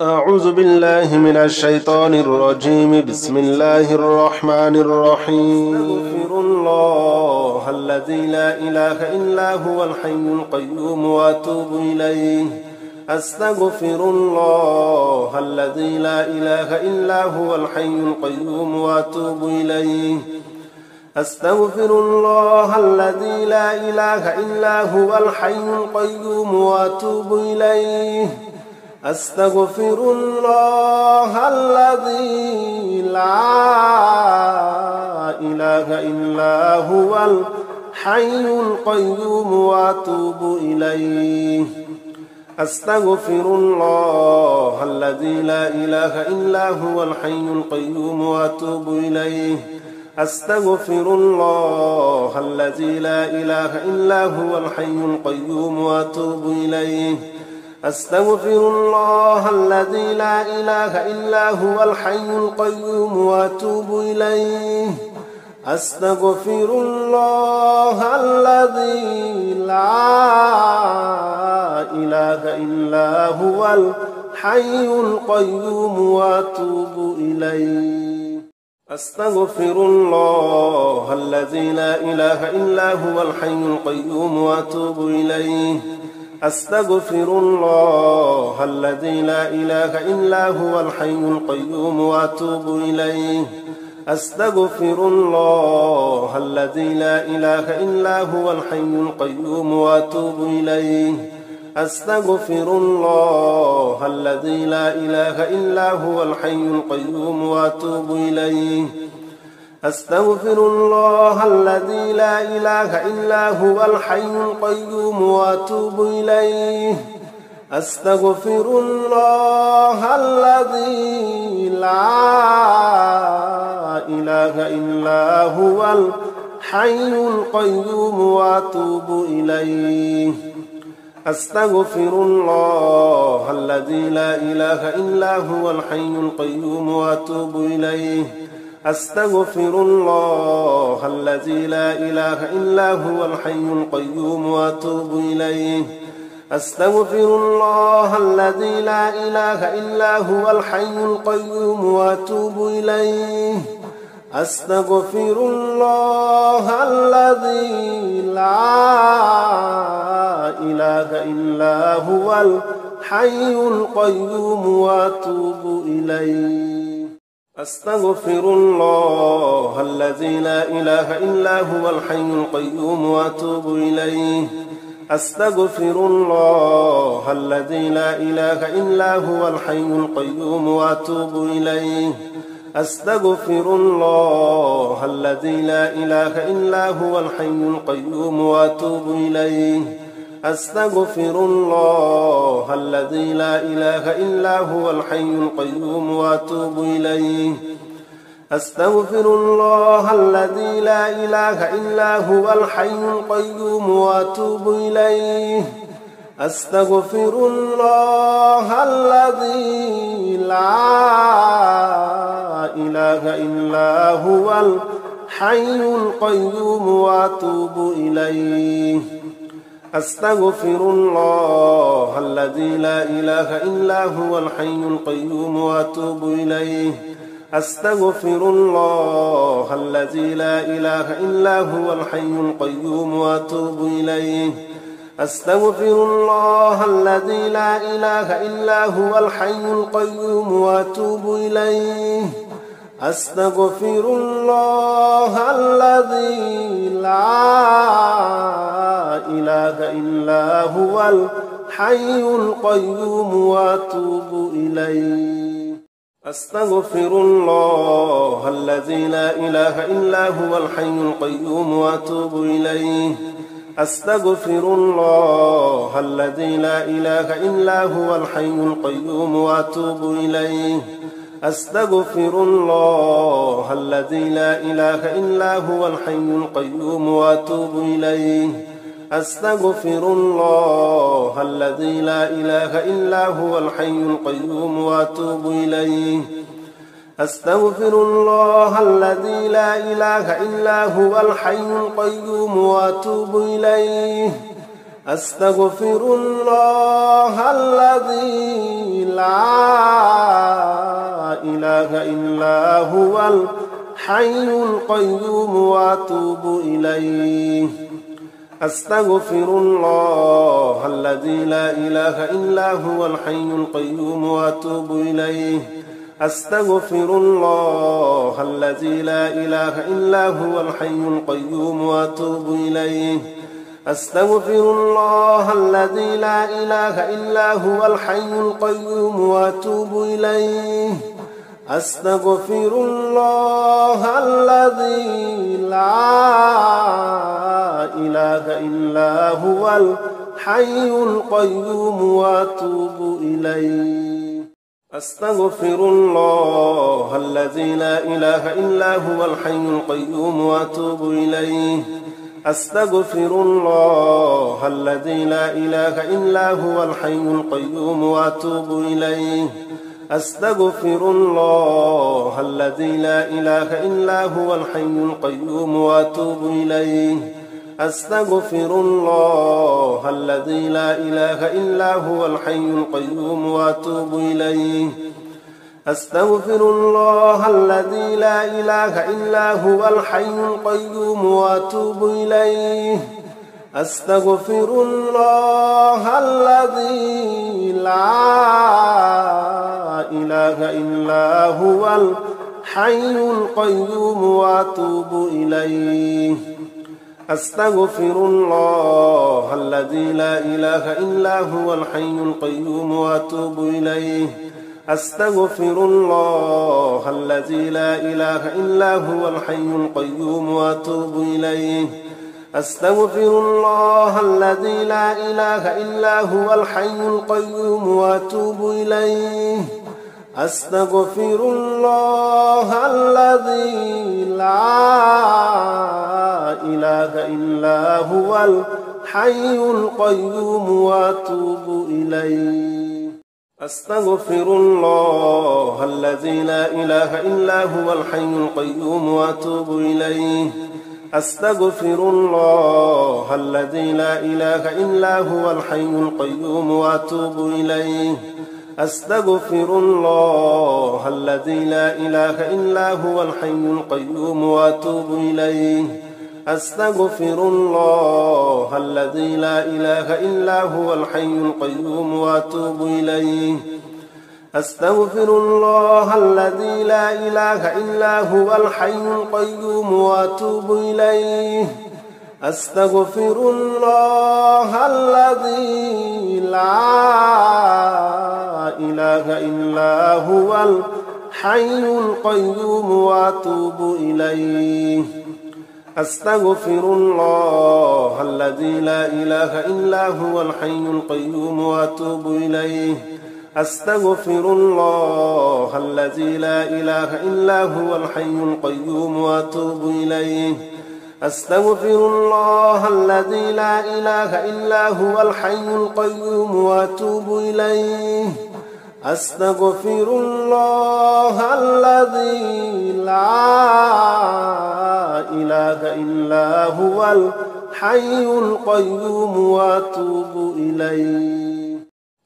أعوذ بالله من الشيطان الرجيم. بسم الله الرحمن الرحيم. أستغفر الله الذي لا إله إلا هو الحي القيوم وأتوب إليه. أستغفر الله الذي لا إله إلا هو الحي القيوم وأتوب إليه. أستغفر الله الذي لا إله إلا هو الحي القيوم وأتوب إليه. أستغفر الله الذي لا إله إلا هو الحي القيوم وأتوب إليه. أستغفر الله الذي لا إله إلا هو الحي القيوم وأتوب إليه. أستغفر الله الذي لا إله إلا هو الحي القيوم وأتوب إليه. أستغفر الله الذي لا إله إلا هو الحي القيوم وأتوب إليه. أستغفر الله الذي لا إله إلا هو الحي القيوم وأتوب إليه. أستغفر الله الذي لا إله إلا هو الحي القيوم وأتوب إليه. أستغفر الله الذي لا إله إلا هو الحي القيوم وأتوب إليه. أستغفر الله الذي لا إله إلا هو الحي القيوم وأتوب إليه. أستغفر الله الذي لا إله إلا هو الحي القيوم وأتوب إليه. أستغفر الله الذي لا إله إلا هو الحي القيوم وأتوب إليه. أستغفر الله الذي لا إله إلا هو الحي القيوم وأتوب إليه. أستغفر الله الذي لا إله إلا هو الحي القيوم وأتوب إليه. أستغفر الله الذي لا إله إلا هو الحي القيوم وأتوب إليه. أستغفر الله الذي لا إله إلا هو الحي القيوم وأتوب إليه. أستغفر الله الذي لا إله إلا هو الحي القيوم وأتوب إليه. أستغفر الله الذي لا إله إلا هو الحي القيوم وأتوب إليه. أستغفر الله الذي لا إله إلا هو الحي القيوم وأتوب إليه. أستغفر الله الذي لا إله إلا هو الحي القيوم وأتوب إليه. أستغفر الله الذي لا إله إلا هو الحي القيوم وأتوب إليه. أستغفر الله الذي لا إله إلا هو الحي القيوم وأتوب إليه. أستغفر الله الذي لا إله إلا هو الحي القيوم وأتوب إليه. أستغفر الله الذي لا إله إلا هو الحي القيوم وأتوب إليه. أستغفر الله الذي لا إله إلا هو الحي القيوم وأتوب إليه. أستغفر الله الذي لا إله إلا هو الحي القيوم وأتوب إليه. أستغفر الله الذي لا إله إلا هو الحي القيوم وأتوب إليه. أستغفر الله الذي لا إله إلا هو الحي القيوم وأتوب إليه. أستغفر الله الذي لا إله إلا هو الحي القيوم وأتوب إليه. أستغفر الله الذي لا إله إلا هو الحي القيوم وأتوب إليه. أستغفر الله الذي لا إله إلا هو الحي القيوم وأتوب إليه. أستغفر الله الذي لا إله إلا هو الحي القيوم وأتوب إليه. أستغفر الله الذي لا إلا هو الحي القيوم وأتوب إليه أستغفر الله الذي لا إله إلا هو الحي القيوم وأتوب إليه أستغفر الله الذي لا إله إلا هو الحي القيوم وأتوب إليه أستغفر الله الذي لا إله إلا هو الحي القيوم وأتوب إليه أستغفر الله الذي لا إله إلا هو الحي القيوم وأتوب إليه أستغفر الله الذي لا إله إلا هو الحي القيوم وأتوب إليه أستغفر الله الذي لا إله إلا هو الحي القيوم وأتوب إليه أستغفر الله الذي لا إله إلا هو الحي القيوم وأتوب إليه أستغفر الله الذي لا إله إلا هو الحي القيوم وأتوب إليه أستغفر الله الذي لا إله إلا هو الحي القيوم وأتوب إليه أستغفر الله الذي لا إله إلا هو الحي القيوم وأتوب إليه أستغفر الله الذي لا إله إلا هو الحي القيوم وأتوب إليه أستغفر الله الذي لا إله إلا هو الحي القيوم وأتوب إليه أستغفر الله الذي لا إله إلا هو الحي القيوم وأتوب إليه أستغفر الله الذي لا إله إلا هو الحي القيوم وأتوب إليه أستغفر الله الذي لا إله إلا هو الحي القيوم وأتوب إليه أستغفر الله الذي لا إله إلا هو الحي القيوم وأتوب إليه أستغفر الله الذي لا إله إلا هو الحي القيوم وأتوب إليه أستغفر الله الذي لا إله إلا هو الحي القيوم وأتوب إليه أستغفر الله الذي لا إله إلا هو الحي القيوم وأتوب إليه أستغفر الله الذي لا إله إلا هو الحي القيوم وأتوب إليه أستغفر الله الذي لا إله إلا هو الحي القيوم وأتوب إليه أستغفر الله الذي لا إله إلا هو الحي القيوم وأتوب إليه أستغفر الله الذي لا إله إلا هو الحي القيوم وأتوب إليه أستغفر الله الذي لا إله إلا هو الحي القيوم وأتوب إليه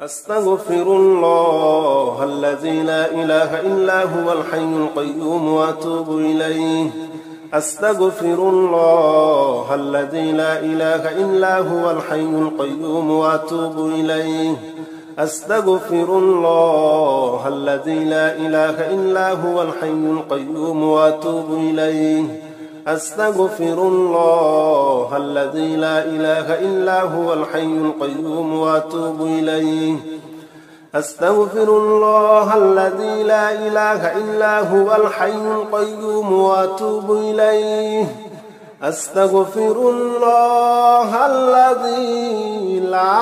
أستغفر الله الذي لا إله إلا هو الحي القيوم وأتوب إليه أستغفر الله الذي لا إله إلا هو الحي القيوم وأتوب إليه أستغفر الله الذي لا إله إلا هو الحي القيوم وأتوب إليه أستغفر الله الذي لا إله إلا هو الحي القيوم وأتوب إليه أستغفر الله الذي لا إله إلا هو الحي القيوم وأتوب إليه أستغفر الله الذي لا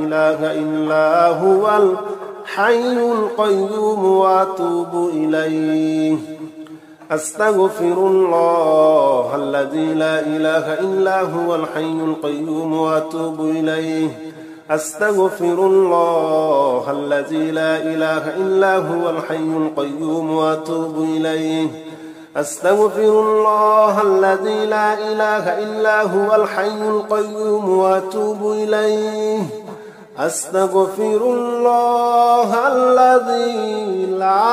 إله إلا هو الحي القيوم وأتوب إليه أستغفر الله الذي لا إله إلا هو الحي القيوم وأتوب إليه أستغفر الله الذي لا إله إلا هو الحي القيوم وأتوب إليه أستغفر الله الذي لا إله إلا هو الحي القيوم وأتوب إليه أستغفر الله الذي لا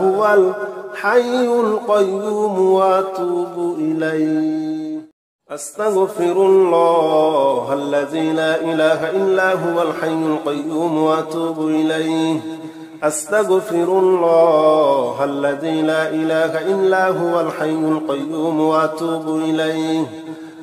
هو الحي القيوم وأتوب إليه أستغفر الله الذي لا إله إلا هو الحي القيوم وأتوب إليه أستغفر الله الذي لا إله إلا هو الحي القيوم وأتوب إليه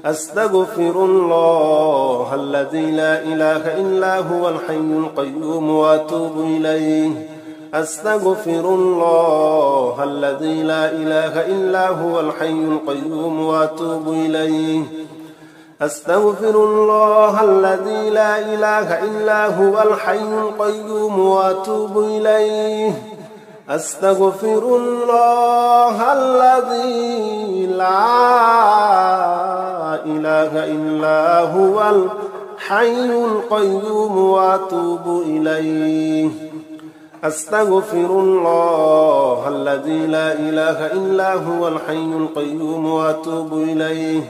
أستغفر الله الذي لا إله إلا هو الحي القيوم وأتوب إليه أستغفر الله الذي لا إله إلا هو الحي القيوم وأتوب إليه أستغفر الله الذي لا إله إلا هو الحي القيوم وأتوب إليه أستغفر الله الذي لا إله إلا هو الحي القيوم وأتوب إليه أستغفر الله الذي لا إله إلا هو الحي القيوم وأتوب إليه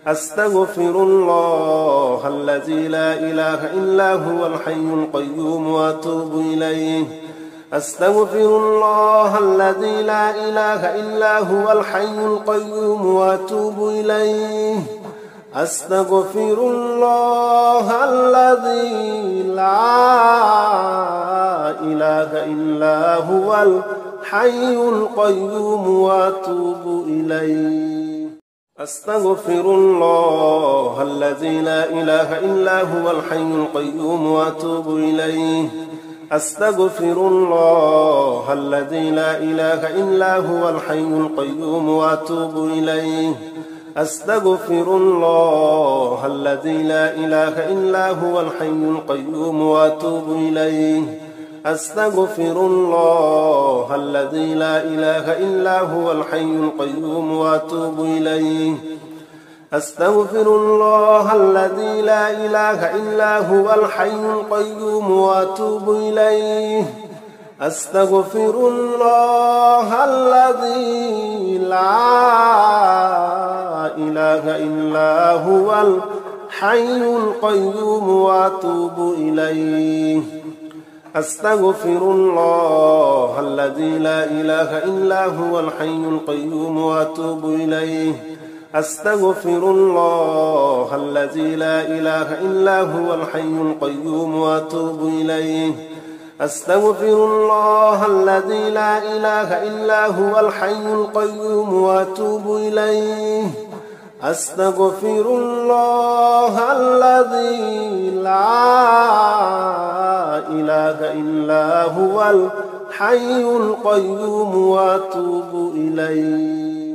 أستغفر الله الذي لا إله إلا هو الحي القيوم وأتوب إليه أستغفر الله الذي لا إله إلا هو الحي القيوم وأتوب إليه أستغفر الله الذي لا إله إلا هو الحي القيوم وأتوب إليه أستغفر الله الذي لا إله إلا هو الحي القيوم وأتوب إليه أستغفر الله الذي لا إله إلا هو الحي القيوم وأتوب إليه أستغفر الله الذي لا إله إلا هو الحي القيوم وأتوب إليه أستغفر الله الذي لا إله إلا هو الحي القيوم وأتوب إليه أستغفر الله الذي لا إله إلا هو الحي القيوم وأتوب إليه أستغفر الله الذي لا إله إلا هو الحي القيوم وأتوب إليه أستغفر الله الذي لا إله إلا هو الحي القيوم وأتوب إليه أستغفر الله الذي لا إله إلا هو الحي القيوم وأتوب إليه أستغفر الله الذي لا إله إلا هو الحي القيوم وأتوب إليه أستغفر الله الذي لا إله إلا هو الحي القيوم وأتوب إليه